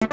Good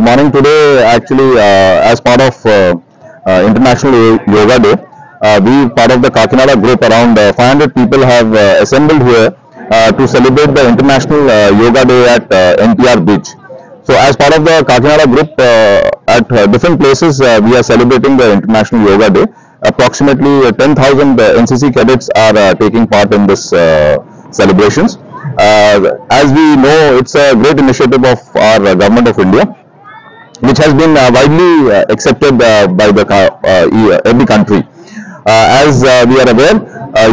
morning. Today, actually, as part of International Yoga Day, we, part of the Kakinada group, around 500 people have assembled here to celebrate the International Yoga Day at NTR Beach. So, as part of the Kakinada group, at different places, we are celebrating the International Yoga Day. Approximately 10,000 NCC cadets are taking part in this celebrations. As we know, it's a great initiative of our Government of India, which has been widely accepted by the every country. As we are aware,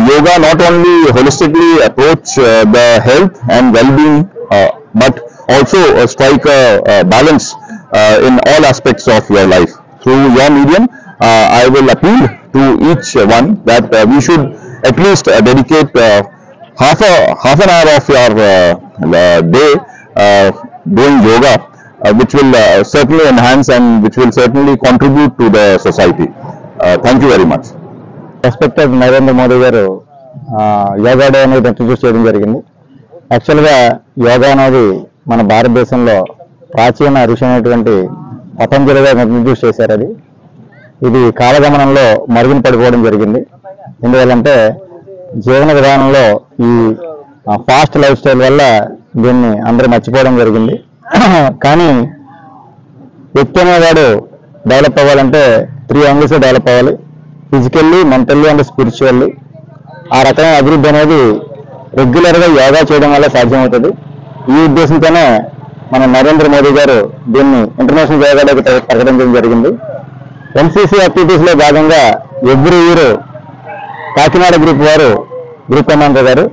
yoga not only holistically approach the health and well-being, but also strike a balance in all aspects of your life. Through your medium, I will appeal to each one that we should at least dedicate half an hour of your day doing yoga, which will certainly enhance and which will certainly contribute to the society. Thank you very much. Respected Narendra Modi garu yoga day అనేది introduce చేయడం జరిగింది. యాక్చువల్గా యోగా అనేది మన భారతదేశంలో ప్రాచీన ఋషి అయినటువంటి పతంజలి గారు ఇంట్రడ్యూస్ చేశారు. ఇది కాలగమనంలో మరుగున పడిపోవడం జరిగింది. ఎందువల్లంటే జీవన విధానంలో ఈ ఫాస్ట్ లైఫ్ స్టైల్ వల్ల దీన్ని అందరూ మర్చిపోవడం జరిగింది. కానీ వ్యక్తి అనేవాడు డెవలప్ అవ్వాలంటే 3 యాంగిల్స్ డెవలప్ అవ్వాలి: ఫిజికల్లీ, మెంటల్లీ అండ్ స్పిరిచువల్లీ. ఆ రకమైన అభివృద్ధి అనేది రెగ్యులర్గా యోగా చేయడం వల్ల సాధ్యమవుతుంది. ఈ ఉద్దేశంతోనే మన నరేంద్ర మోదీ గారు దీన్ని ఇంటర్నేషనల్ యోగా డేకి ప్రకటించడం జరిగింది. ఎన్సీసీ యాక్టివిటీస్లో భాగంగా ఎవ్రీ ఇయర్ కాకినాడ గ్రూప్ వారు, గ్రూప్ కమాండర్ గారు,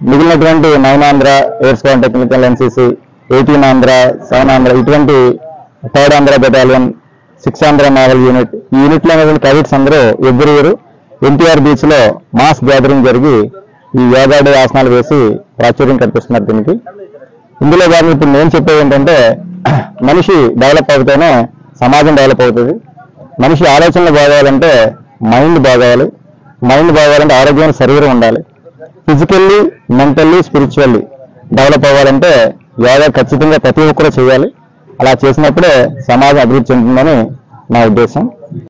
మిగిలినటువంటి 9 Andhra air squad technical NCC, 18 Andhra, 7 Andhra, ఇటువంటి 3rd Andhra battalion, 6 Andhra naval unit, ఈ యూనిట్లో అనేటువంటి క్యాడెట్స్ అందరూ ఎవ్రీ ఇయర్ ఎన్టీఆర్ బీచ్ లో మాస్ గ్యాదరింగ్ జరిగి ఈ యోగా డే ఆసనాలు వేసి ప్రాచుర్యం కల్పిస్తున్నారు దీనికి. ఇందులో భాగంగా ఇప్పుడు నేను చెప్పేది ఏంటంటే, మనిషి డెవలప్ అవుతేనే సమాజం డెవలప్ అవుతుంది. మనిషి ఆలోచనలు బాగోవాలంటే మైండ్ బాగోవాలి. మైండ్ బాగోవాలంటే ఆరోగ్యమైన శరీరం ఉండాలి. ఫిజికల్లీ, మెంటల్లీ, స్పిరిచువల్లీ డెవలప్ అవ్వాలంటే యోగా ఖచ్చితంగా ప్రతి ఒక్కరూ చేయాలి. అలా చేసినప్పుడే సమాజం అభివృద్ధి చెందుతుందని నా ఉద్దేశం.